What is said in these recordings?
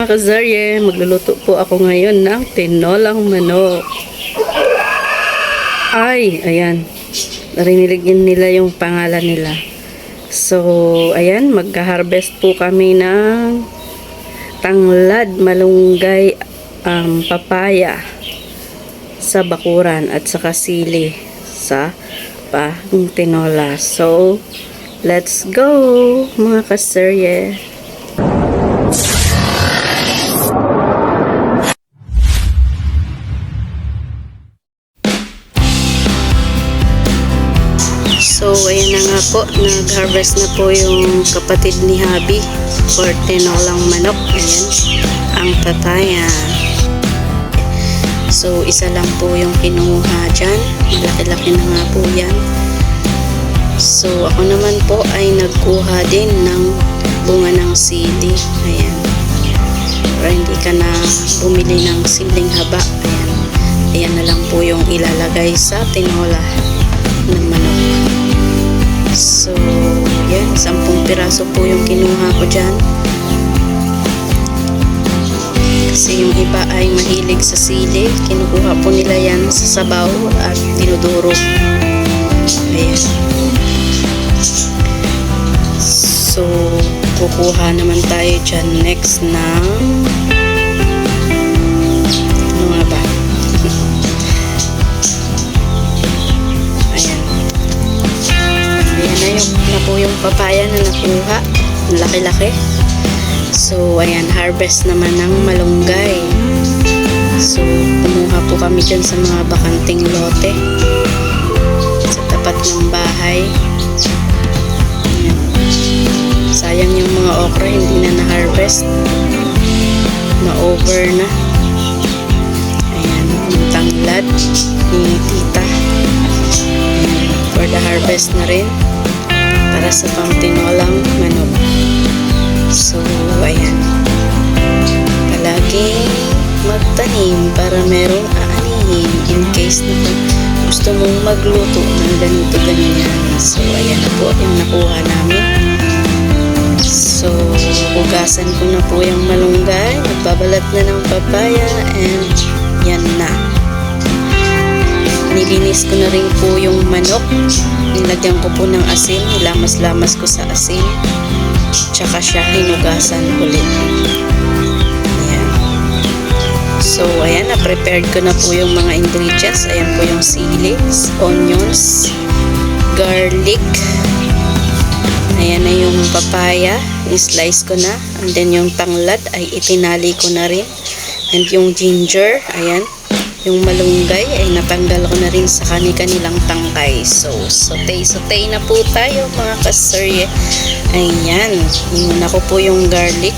Mga kazarye, magluluto po ako ngayon ng tinolang manok. Ay, ayan. Narinig nila yung pangalan nila. So, ayan, magka-harvest po kami ng tanglad, malunggay, papaya sa bakuran at saka sili sa tinola. So, let's go mga kazarye. So, ayan na nga po, nag-harvest na po yung kapatid ni Habi for tinolang manok. Ayan, ang papaya. So, isa lang po yung kinuha dyan. Malaki-laki na nga po yan. So, ako naman po ay nagkuha din ng bunga ng sili. Ayan. Para hindi ka na bumili ng siling haba. Ayan. Ayan na lang po yung ilalagay sa tinola ng manok. So, yan, 10 piraso po yung kinuha ko dyan. Kasi yung iba ay mahilig sa sili. Kinukuha po nila yan sa sabaw at dinudurog. Ayan. So, kukuha naman tayo dyan next ng ano nga ba? Na po yung papaya na nakuha. Laki-laki. So, ayan, harvest naman ng malunggay. So, kumuha po kami dyan sa mga bakanting lote. Sa tapat ng bahay. Ayan. Sayang yung mga okra, hindi na na-harvest. Na-over na. Ayan, yung tanglad ni tita. Ayan, for the harvest na rin. Para sa pang-tinolang manok. So, ayan. Palaging magtanim para merong aanihin in case na gusto mong magluto ng ganito ganyan. So, ayan na po yung nakuha namin. So, hugasan ko na po yung malunggay. Nagbabalat na ng papaya and yan na. Nilinis ko na rin po yung manok. Nilagyan ko po ng asin. Nilamas-lamas ko sa asin. Tsaka siya hinugasan ulit. Ayan. So, ayan. Na-prepared ko na po yung mga ingredients. Ayan po yung sili, onions, garlic. Ayan na yung papaya. Ni-slice ko na. And then yung tanglad ay itinali ko na rin. And yung ginger. Ayan. Yung malunggay ay natanggal ko na rin sa kanilang tangkay. So, saute na po tayo mga kazarye. Ayan. Inuna ko po yung garlic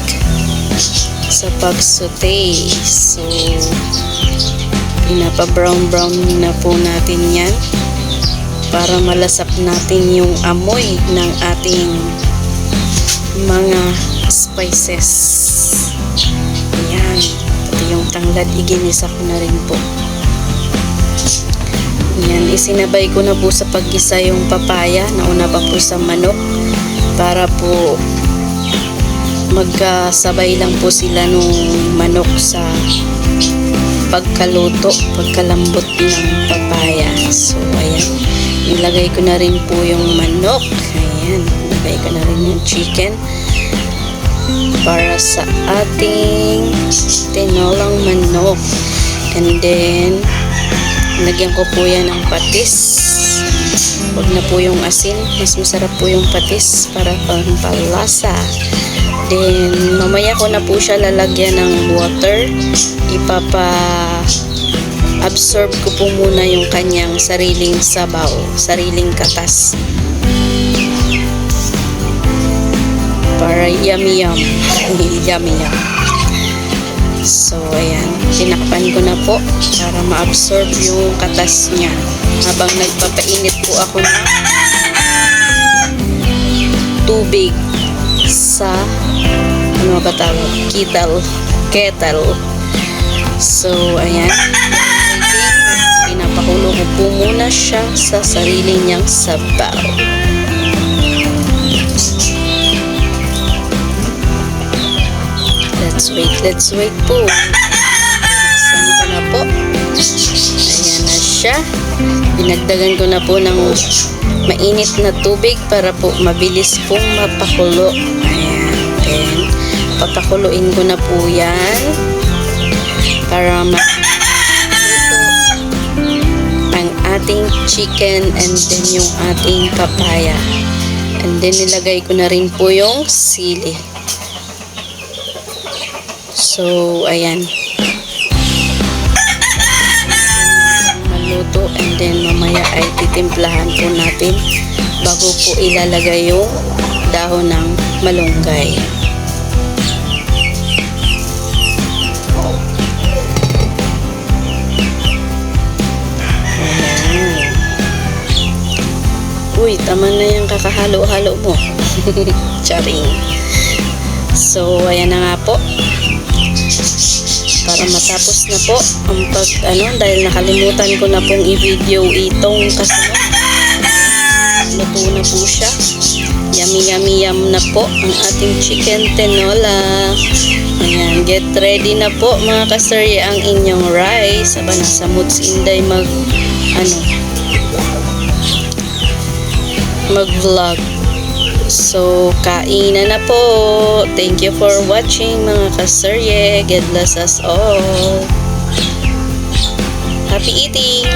sa pag-saute. So, pinapa-brown na po natin yan para malasap natin yung amoy ng ating mga spices. Ayan. Yung tanglad, iginisa ko na rin po. Yan, isinabay ko na po sa paggisa yung papaya. Nauna pa po sa manok para po magkasabay lang po sila nung manok sa pagkaluto, pagkalambot ng papaya. So, ayan. Nilagay ko na rin po yung manok. Ayan. Nilagay ko na rin yung chicken para sa ating tinolang manok. And then, lagyan ko po yan ng patis. Huwag na po yung asin. Mas masarap po yung patis para pampalasa. Then, mamaya ko na po siya lalagyan ng water. Absorb ko po muna yung kanyang sariling sabaw, sariling katas. Para yummy. So, ayan. Tinakpan ko na po para ma-absorb yung katas niya. Habang nagpapainit po ako ng tubig sa ano ba tawag? Kettle. So, ayan. Pinapakulo ko po muna siya sa sarili niyang sabaw. Let's wait po. Saan ko na po? Ayan na siya. Dinagdagan ko na po ng mainit na tubig para po mabilis pong mapakulo. Ayan. Then, papakuluin ko na po yan para ang ating chicken and then yung ating papaya. And then, nilagay ko na rin po yung sili. So, ayan. Maluto and then mamaya ay titimplahan po natin bago po ilalagay yung dahon ng malunggay. Uy, tama na yung kakahalo-halo mo. Charing. So, ayan na nga po. Para matapos na po ang dahil nakalimutan ko na pong i-video itong kasunod. Luto na po siya. Yum na po ang ating chicken tinola. Ayan, get ready na po mga kasarye ang inyong rice. Aba, nasa mood si Inday mag-vlog. So, kainan na po. Thank you for watching mga kasarye. God bless us all. Happy eating!